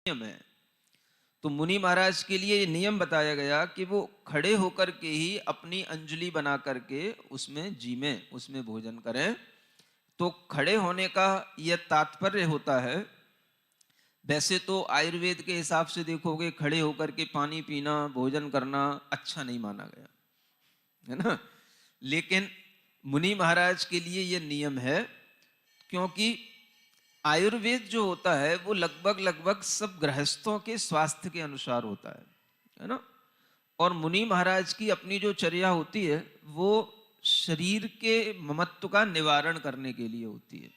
नियम है। तो मुनि महाराज के लिए ये नियम बताया गया कि वो खड़े होकर के ही अपनी अंजलि बना करके उसमें भोजन करें। तो खड़े होने का यह तात्पर्य होता है। वैसे तो आयुर्वेद के हिसाब से देखोगे खड़े होकर के पानी पीना, भोजन करना अच्छा नहीं माना गया, है ना। लेकिन मुनि महाराज के लिए यह नियम है, क्योंकि आयुर्वेद जो होता है वो लगभग लगभग सब गृहस्थों के स्वास्थ्य के अनुसार होता है ना। और मुनि महाराज की अपनी जो चर्या होती है वो शरीर के ममत्व का निवारण करने के लिए होती है।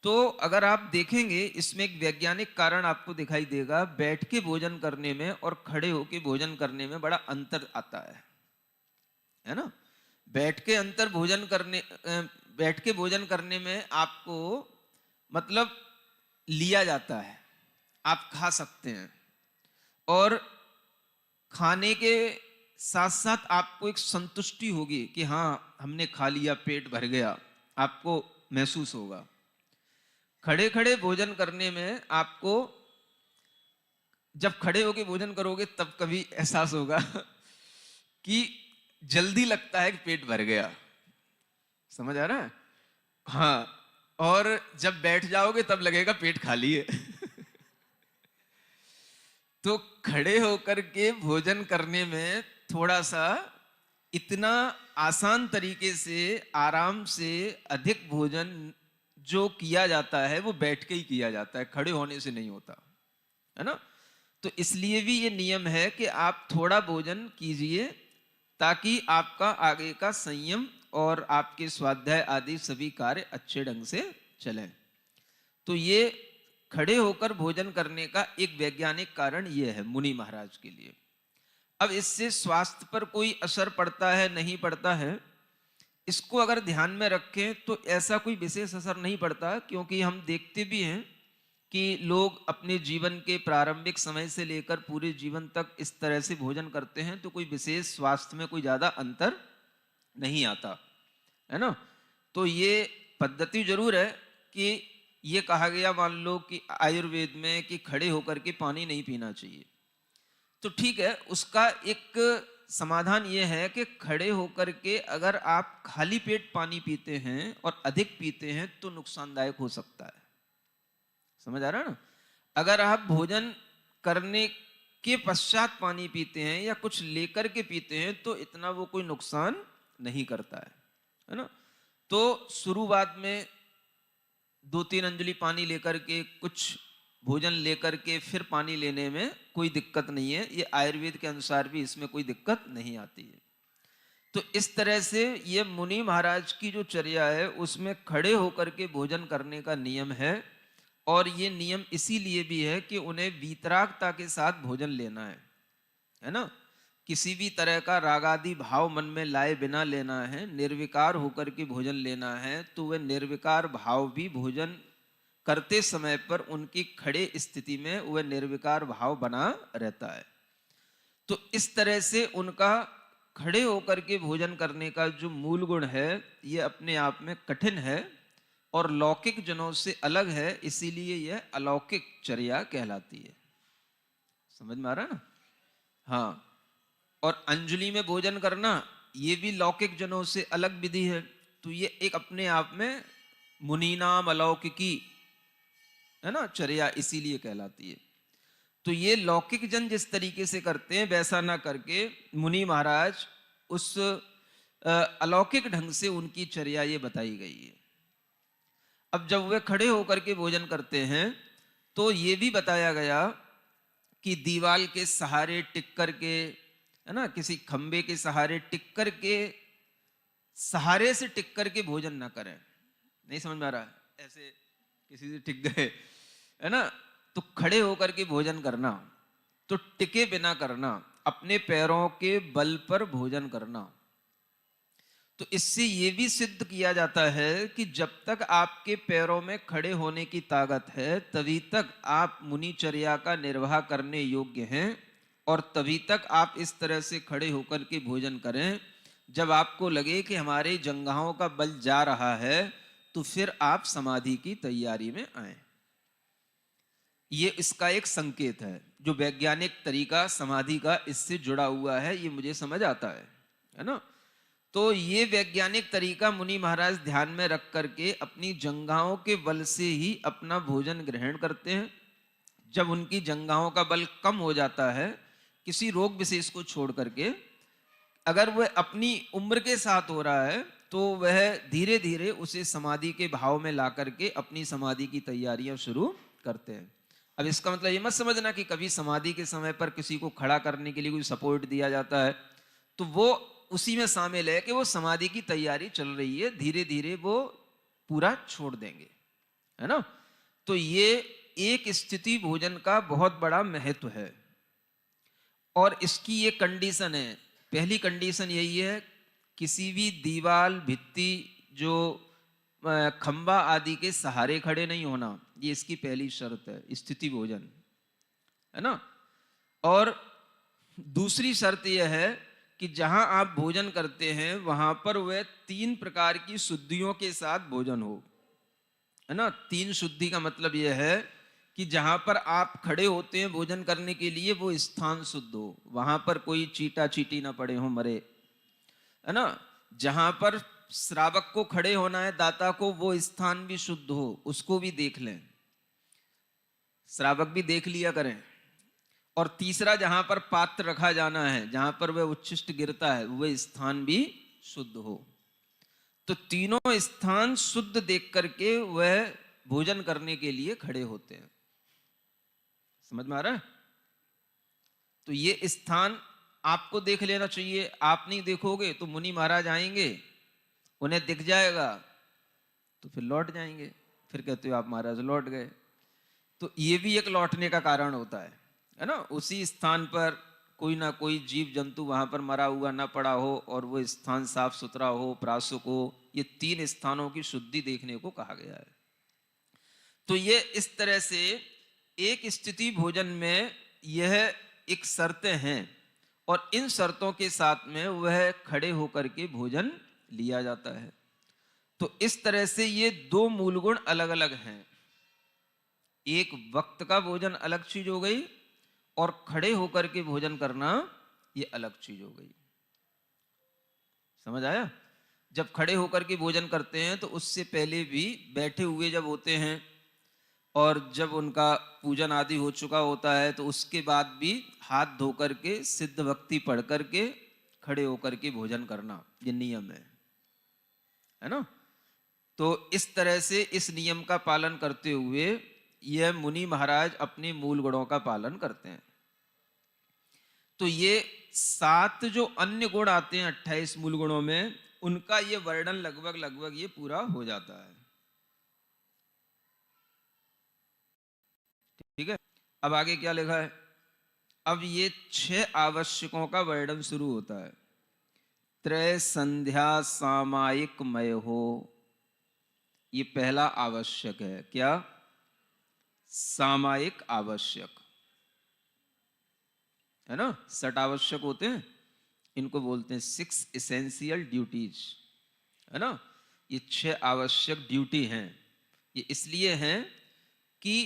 तो अगर आप देखेंगे इसमें एक वैज्ञानिक कारण आपको दिखाई देगा, बैठ के भोजन करने में और खड़े होके भोजन करने में बड़ा अंतर आता है ना। बैठ के भोजन करने में आपको मतलब लिया जाता है, आप खा सकते हैं, और खाने के साथ साथ आपको एक संतुष्टि होगी कि हाँ हमने खा लिया, पेट भर गया, आपको महसूस होगा। खड़े खड़े भोजन करने में आपको, जब खड़े होके भोजन करोगे तब कभी एहसास होगा कि जल्दी लगता है कि पेट भर गया। समझ आ रहा है? हाँ। और जब बैठ जाओगे तब लगेगा पेट खाली है। तो खड़े होकर के भोजन करने में थोड़ा सा इतना आसान तरीके से आराम से अधिक भोजन जो किया जाता है वो बैठ के ही किया जाता है, खड़े होने से नहीं होता, है ना। तो इसलिए भी ये नियम है कि आप थोड़ा भोजन कीजिए ताकि आपका आगे का संयम और आपके स्वाध्याय आदि सभी कार्य अच्छे ढंग से चलें। तो ये खड़े होकर भोजन करने का एक वैज्ञानिक कारण ये है मुनि महाराज के लिए। अब इससे स्वास्थ्य पर कोई असर पड़ता है नहीं पड़ता है, इसको अगर ध्यान में रखें तो ऐसा कोई विशेष असर नहीं पड़ता, क्योंकि हम देखते भी हैं कि लोग अपने जीवन के प्रारंभिक समय से लेकर पूरे जीवन तक इस तरह से भोजन करते हैं, तो कोई विशेष स्वास्थ्य में कोई ज्यादा अंतर नहीं आता, है ना। तो ये पद्धति जरूर है कि ये कहा गया, मान लो कि आयुर्वेद में कि खड़े होकर के पानी नहीं पीना चाहिए, तो ठीक है, उसका एक समाधान ये है कि खड़े होकर के अगर आप खाली पेट पानी पीते हैं और अधिक पीते हैं तो नुकसानदायक हो सकता है। समझ आ रहा है ना। अगर आप भोजन करने के पश्चात पानी पीते हैं या कुछ लेकर के पीते हैं तो इतना वो कोई नुकसान नहीं करता है ना। तो शुरुआत में 2-3 अंजलि पानी लेकर के, कुछ भोजन लेकर के फिर पानी लेने में कोई दिक्कत नहीं है। ये आयुर्वेद के अनुसार भी इसमें कोई दिक्कत नहीं आती है। तो इस तरह से ये मुनि महाराज की जो चर्या है उसमें खड़े होकर के भोजन करने का नियम है। और ये नियम इसीलिए भी है कि उन्हें वीतरागता के साथ भोजन लेना है ना। किसी भी तरह का रागादि भाव मन में लाए बिना लेना है, निर्विकार होकर के भोजन लेना है। तो वह निर्विकार भाव भी भोजन करते समय पर उनकी खड़े स्थिति में वह निर्विकार भाव बना रहता है। तो इस तरह से उनका खड़े होकर के भोजन करने का जो मूल गुण है ये अपने आप में कठिन है और लौकिक जनों से अलग है, इसीलिए यह अलौकिक चर्या कहलाती है। समझ में आ रहा है ना। हाँ। और अंजलि में भोजन करना ये भी लौकिक जनों से अलग विधि है। तो ये एक अपने आप में मुनीनाम अलौकिकी है ना चर्या, इसीलिए कहलाती है। तो ये लौकिक जन जिस तरीके से करते हैं वैसा ना करके मुनि महाराज उस अलौकिक ढंग से उनकी चर्या ये बताई गई है। अब जब वे खड़े होकर के भोजन करते हैं तो ये भी बताया गया कि दीवाल के सहारे टिक करके, है ना, किसी खंबे के सहारे टिक करके, सहारे से टिक करके भोजन ना करें। नहीं समझ में आ रहा है? ऐसे किसी से टिक गए, है ना, तो खड़े होकर के भोजन करना, तो टिके बिना करना, अपने पैरों के बल पर भोजन करना। तो इससे ये भी सिद्ध किया जाता है कि जब तक आपके पैरों में खड़े होने की ताकत है तभी तक आप मुनिचर्या का निर्वाह करने योग्य हैं, और तभी तक आप इस तरह से खड़े होकर के भोजन करें जब आपको लगे कि हमारे जंघाओं का बल जा रहा है, तो फिर आप समाधि की तैयारी में आए। ये इसका एक संकेत है। जो वैज्ञानिक तरीका समाधि का इससे जुड़ा हुआ है, ये मुझे समझ आता है ना। तो ये वैज्ञानिक तरीका मुनि महाराज ध्यान में रख करके अपनी जंघाओं के बल से ही अपना भोजन ग्रहण करते हैं। जब उनकी जंघाओं का बल कम हो जाता है, किसी रोग विशेष को छोड़ करके, अगर वह अपनी उम्र के साथ हो रहा है, तो वह धीरे धीरे उसे समाधि के भाव में ला करके अपनी समाधि की तैयारियां शुरू करते हैं। अब इसका मतलब ये मत समझना कि कभी समाधि के समय पर किसी को खड़ा करने के लिए कोई सपोर्ट दिया जाता है तो वो उसी में शामिल है कि वो समाधि की तैयारी चल रही है, धीरे धीरे वो पूरा छोड़ देंगे, है ना। तो ये एक स्थिति भोजन का बहुत बड़ा महत्व है। और इसकी ये कंडीशन है, पहली कंडीशन यही है, किसी भी दीवार भित्ति जो खंबा आदि के सहारे खड़े नहीं होना, ये इसकी पहली शर्त है, स्थिति भोजन, है ना। और दूसरी शर्त यह है कि जहां आप भोजन करते हैं वहां पर वह 3 प्रकार की शुद्धियों के साथ भोजन हो, है ना। 3 शुद्धि का मतलब यह है कि जहां पर आप खड़े होते हैं भोजन करने के लिए वो स्थान शुद्ध हो, वहां पर कोई चीटा चीटी ना पड़े हो, मरे, है ना। जहां पर श्रावक को खड़े होना है, दाता को, वो स्थान भी शुद्ध हो, उसको भी देख लें, श्रावक भी देख लिया करें। और तीसरा, जहां पर पात्र रखा जाना है, जहां पर वह उच्छिष्ट गिरता है, वह स्थान भी शुद्ध हो। तो तीनों स्थान शुद्ध देख करके वह भोजन करने के लिए खड़े होते हैं। समझ में आ रहा है। तो ये स्थान आपको देख लेना चाहिए। आप नहीं देखोगे तो मुनि महाराज आएंगे, उन्हें दिख जाएगा तो फिर लौट जाएंगे, फिर कहते हो आप महाराज लौट गए। तो ये भी एक लौटने का कारण होता है ना। उसी स्थान पर कोई ना कोई जीव जंतु वहां पर मरा हुआ ना पड़ा हो और वो स्थान साफ सुथरा हो, प्रासुक हो, ये 3 स्थानों की शुद्धि देखने को कहा गया है। तो ये इस तरह से एक स्थिति भोजन में यह एक शर्तें हैं, और इन शर्तों के साथ में वह खड़े होकर के भोजन लिया जाता है। तो इस तरह से ये 2 मूल गुण अलग अलग हैं। एक वक्त का भोजन अलग चीज हो गई, और खड़े होकर के भोजन करना ये अलग चीज हो गई। समझ आया। जब खड़े होकर के भोजन करते हैं तो उससे पहले भी बैठे हुए जब होते हैं, और जब उनका पूजन आदि हो चुका होता है तो उसके बाद भी हाथ धो करके सिद्ध भक्ति पढ़ करके खड़े होकर के भोजन करना, ये नियम है ना। तो इस तरह से इस नियम का पालन करते हुए यह मुनि महाराज अपने मूल गुणों का पालन करते हैं। तो ये 7 जो अन्य गुण आते हैं 28 मूल गुणों में, उनका ये वर्णन लगभग लगभग ये पूरा हो जाता है। ठीक है। अब आगे क्या लिखा है। अब ये 6 आवश्यकों का वर्णन शुरू होता है। त्रय संध्या सामायिक मय हो, ये पहला आवश्यक है। क्या? सामायिक आवश्यक, है ना। 6 आवश्यक होते हैं, इनको बोलते हैं 6 एसेंशियल ड्यूटीज, है ना। ये 6 आवश्यक ड्यूटी हैं। ये इसलिए हैं कि